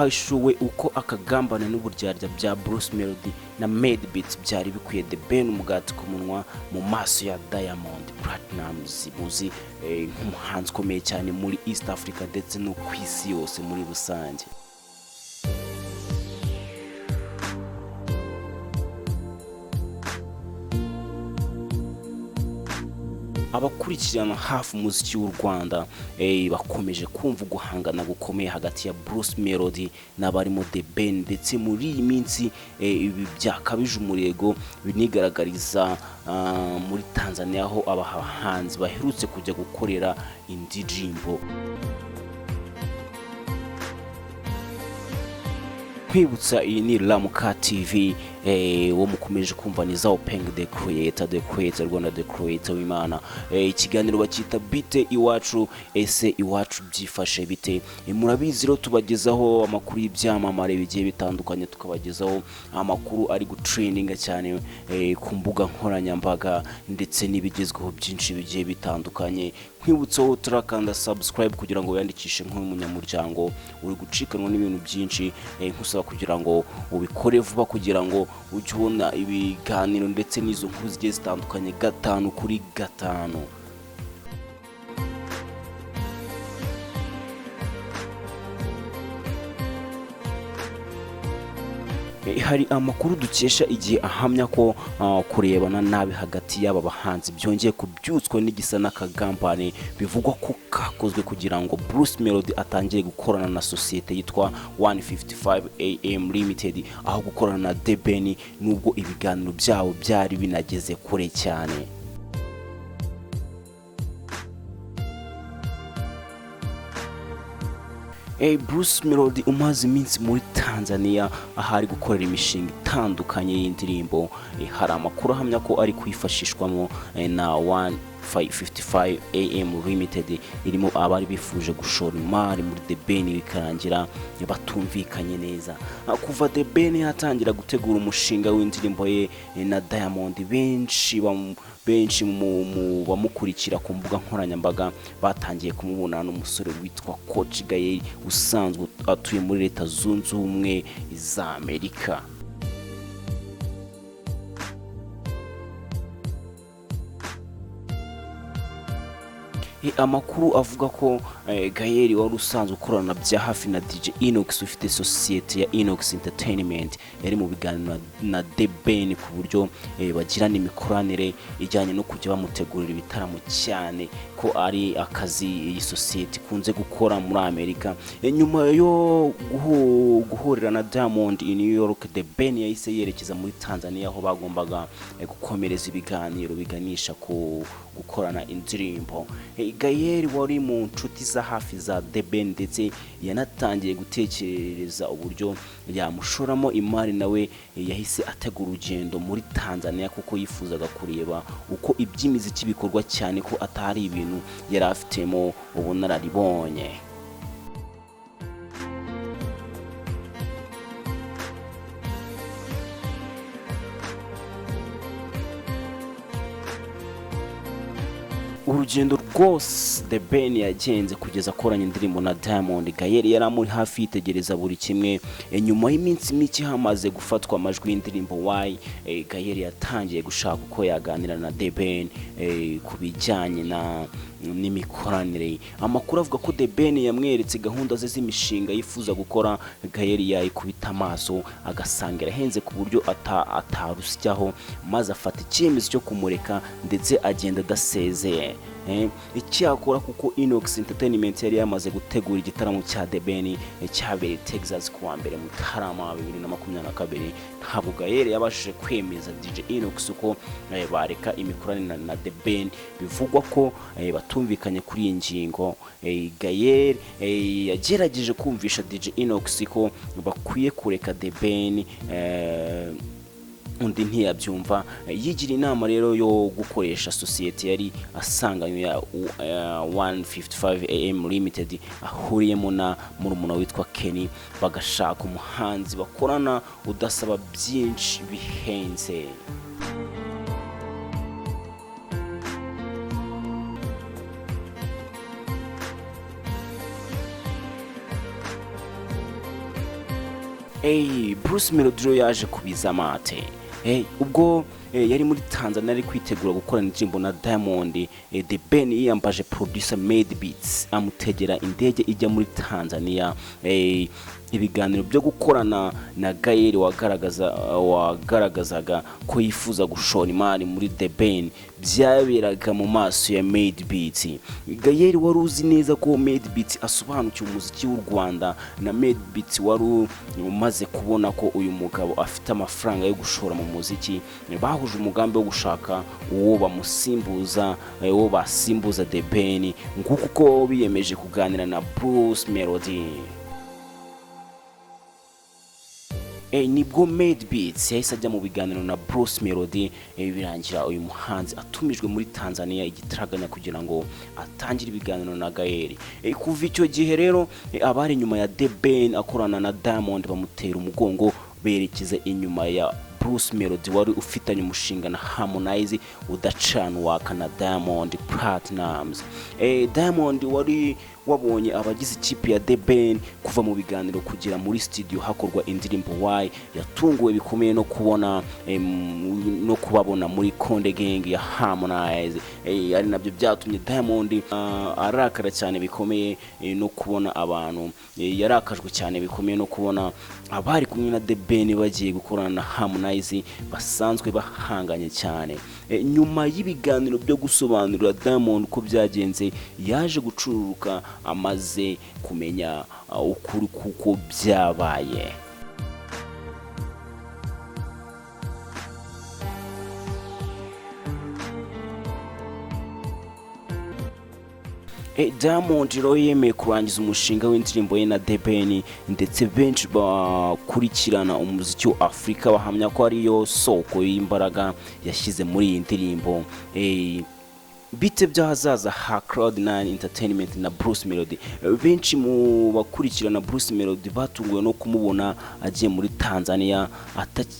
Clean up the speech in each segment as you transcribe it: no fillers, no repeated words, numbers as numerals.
hashuwe uko Akagambane n'uburyarya bya Bruce Melody na Made Beats byari bikwiye The Ben umugati ku munwa mu maso ya Diamond Platnumz muzi nk'umuhanzi ukomeye cyane muri East Africa ndetse no ku isi yose muri rusange. Abakurikirana hafi umuziki w'u Rwanda bakomeje kumva guhangana gukomeye hagati ya Bruce Melody n'abarimo The Ben ndetse muri iyi minsi ibi byakabije umurego binigaragariza muri Tanzania aho abahanzi baherutse kujya gukorera indirimbo. Kwibutsa iyi ni RAMUKA TV wo mukomeje kumva ni Zao Peng the creator Rwanda the creator w'Imana. Ikiganiro bakita bite iwacu, ese iwacu byifashe bite? Murabizi rero tubagezaho amakuru y'ibyamamare bigiye bitandukanye, tukabagezaho amakuru ari gutrendinga cyane ku mbuga nkoranyambaga ndetse n'ibigezweho byinshi bigiye bitandukanye. Kwibutsa wo turakanda subscribe kugira ngo wiyandikishe nk'umunyamuryango uri gucikanwa n'ibintu byinshi, nkusaba kugira ngo ubikore vuba kugira ngo ujye ubona ibiganiro ndetse n'izo nkuru zigiye zitandukanye 5 kuri 5. Hari amakuru dukesha igihe ahamya ko kurebana nabi hagati y'aba bahanzi byongeye kubyutswa n'igisa n'Akagambane bivugwa ko kakozwe kugira ngo Bruce Melody atangiye gukorana na societe yitwa 155 AM Limited aho gukorana na The Ben, nubwo ibiganiro byabo byari binageze kure cyane. Bruce Melody umaze iminsi muri Tanzania ahari gukorera imishinga itandukanye y'indirimbo. Hari amakuru ahamya ko ari kwifashishwamo na 155 AM Limited irimo abari bifuje gushora imari muri The Ben bikarangira batumvikanye neza. Kuva The Ben yatangira gutegura umushinga w'indirimbo ye na Diamond, benshi mu bamukurikira ku mbuga nkoranyambaga batangiye kumubona n'umusore witwa Coach Gaye usanzwe atuye muri Leta Zunze Ubumwe za Amerika. Amakuru avuga ko Gaye wari usanzwe ukorana bya hafi na DJ Inox ufite societe ya Inox Entertainment yari mu biganiro na The Ben ku buryo bagirana imikoranire ijyanye no kujya bamutegurira ibitaramo cyane, ko ari akazi iyi societe kunze gukora muri Amerika. Nyuma yo guhurira na Diamond in New York, The Ben yahise yerekeza muri Tanzania aho bagombaga gukomereza ibiganiro biganisha ku gukorana indirimbo. Gaye wari mu nshuti za hafi za The Ben ndetse yanatangiye gutekereza uburyo yamushoramo imari, nawe yahise ategura urugendo muri Tanzania kuko yifuzaga kureba uko iby'imiziki bikorwa cyane ko atari ibintu yari afitemo ubunararibonye. Urugendo rwose The Ben yagenze kugeza akoranye indirimbo na Diamond, Gaye yari amuri hafi yitegereza buri kimwe. Nyuma y'iminsi mike hamaze gufatwa amajwi y'indirimbo Why, Gaye yatangiye gushaka uko yaganira na The Ben ku bijyanye n'imikoranire. Amakuru avuga ko The Ben yamweretse gahunda ze z'imishinga yifuza gukora. Gaye yayikubita amaso agasanga irahenze ku buryo atarusyaho, maze afata icyemezo cyo kumureka ndetse agenda adasezeye. Icyakora kuko Inox Entertainment yari yamaze gutegura igitaramo cya The Ben cyabereye Texas kuwa mbere mu Mutarama 2022, ntabwo Gaye yabashije kwemeza DJ Inox uko bareka imikoranire na The Ben. Bivugwa ko batumvikanye kuri iyi ngingo. Gaye yagerageje kumvisha DJ Inox ko bakwiye kureka The Ben, undi ntiyabyumva. Yigira inama rero yo gukoresha societe yari asanganywe ya 155 AM Limited ahuriyemo na murumuna witwa Kenny, bagashaka umuhanzi bakorana udasaba byinshi bihenze. Bruce Melody yaje kubiza amate ubwo yari muri Tanzania ari kwitegura gukorana indirimbo na Diamond. The Ben yiyambaje producer Made Beats amutegera indege ijya muri Tanzania. Ibiganiro byo gukorana na Gael wagaragazaga ko yifuza gushora imari muri The Ben byaberaga mu maso ya Made Beats. Gael wari uzi neza ko Made Beats asobanukiwe umuziki w'u Rwanda, na Made Beats wari umaze kubona ko uyu mugabo afite amafaranga yo gushora mu muziki. Bahuje umugambi wo gushaka uwo basimbuza The Ben, nguko uko biyemeje kuganira na Bruce Melody. Nibwo Made Beats yahise ajya mu biganiro na Bruce Melody, birangira uyu muhanzi atumijwe muri Tanzania igitaraganya kugira ngo atangire ibiganiro na Gael. Kuva icyo gihe rero abari inyuma ya The Ben akorana na Diamond bamutera umugongo berekeza inyuma ya Bruce Melody wari ufitanye umushinga na Harmonize udacana waka na Diamond Platnumz. Diamond wari wabonye abagize ikipe ya The Ben kuva mu biganiro kugera muri studio hakorwa indirimbo Why, yatunguwe bikomeye no kubabona muri Konde Gang ya Harmonize. Ari nabyo byatumye Diamond arakara cyane bikomeye no kubona abantu, yarakajwe cyane bikomeye no kubona abari kumwe na The Ben bagiye gukorana na Harmonize basanzwe bahanganye cyane. Nyuma y'ibiganiro byo gusobanurira Diamond ko byagenze, yaje gucururuka amaze kumenya ukuri kuko byabaye. Diamond rero yemeye kurangiza umushinga w'indirimbo ye na The Ben, ndetse benshi bakurikirana umuziki wa Afrika bahamya ko ariyo soko y'imbaraga yashyize muri iyi ndirimbo. Bite by'ahazaza ha Cloud9 Entertainment na Bruce Melody. Benshi mu bakurikirana Bruce Melody batunguwe no kumubona agiye muri Tanzania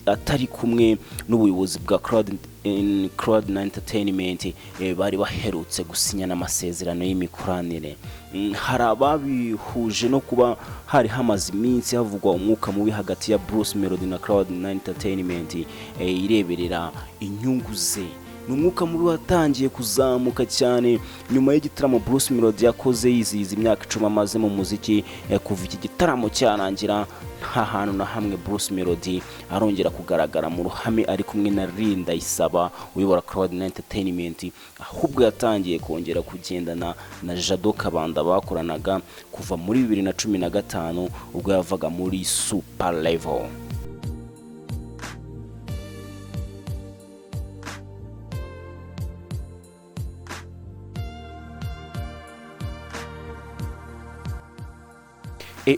atari kumwe n'ubuyobozi bwa Cloud9 Entertainment bari baherutse gusinyana amasezerano y'imikoranire. Hari ababihuje no kuba hari hamaze iminsi havugwa umwuka mubi hagati ya Bruce Melody na Cloud9 Entertainment ireberera inyungu ze. Umwuka mubi watangiye kuzamuka cyane nyuma y'igitaramo Bruce Melody yakoze yizihiza imyaka 10 amaze mu muziki. Kuva iki gitaramo cyarangira nta hantu na hamwe Bruce Melody arongera kugaragara mu ruhame ari kumwe na Linda Isaba uyobora Cloud9 Entertainment, ahubwo yatangiye kongera kugendana na Jado Kabanda bakoranaga kuva muri 2015 ubwo yavaga muri Super Level.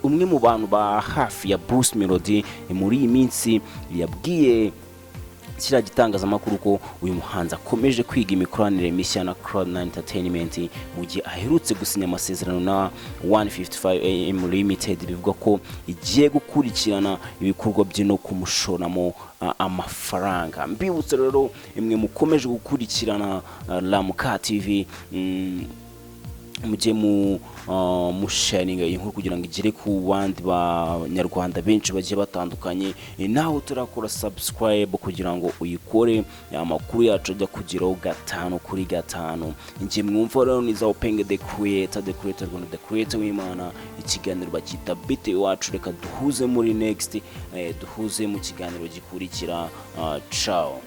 Umwe mu bantu ba hafi ya Bruce Melody muri iyi minsi yabwiye kiriya gitangazamakuru ko uyu muhanzi akomeje kwiga imikoranire mishya na Cloud9 Entertainment mu gihe aherutse gusinya amasezerano na 155am Limited, bivuga ko igiye gukurikirana ibikorwa bye no kumushoramo amafaranga. Mbibutse rero imwe mukomeje gukurikirana RAMUKA TV, mujye musharinga iyi nkuru kugira ngo igere ku bandi banyarwanda benshi bagiye batandukanye. Naho turakora subscribe kugira ngo uyikore amakuru yacu ajya kugeraho 5 kuri 5. Njye mwumva rero ni za Upenge the creator Rwanda, the creator w'Imana. Ikiganiro bakita bite wacu, reka duhuze muri next, duhuze mu kiganiro gikurikira. Ciao.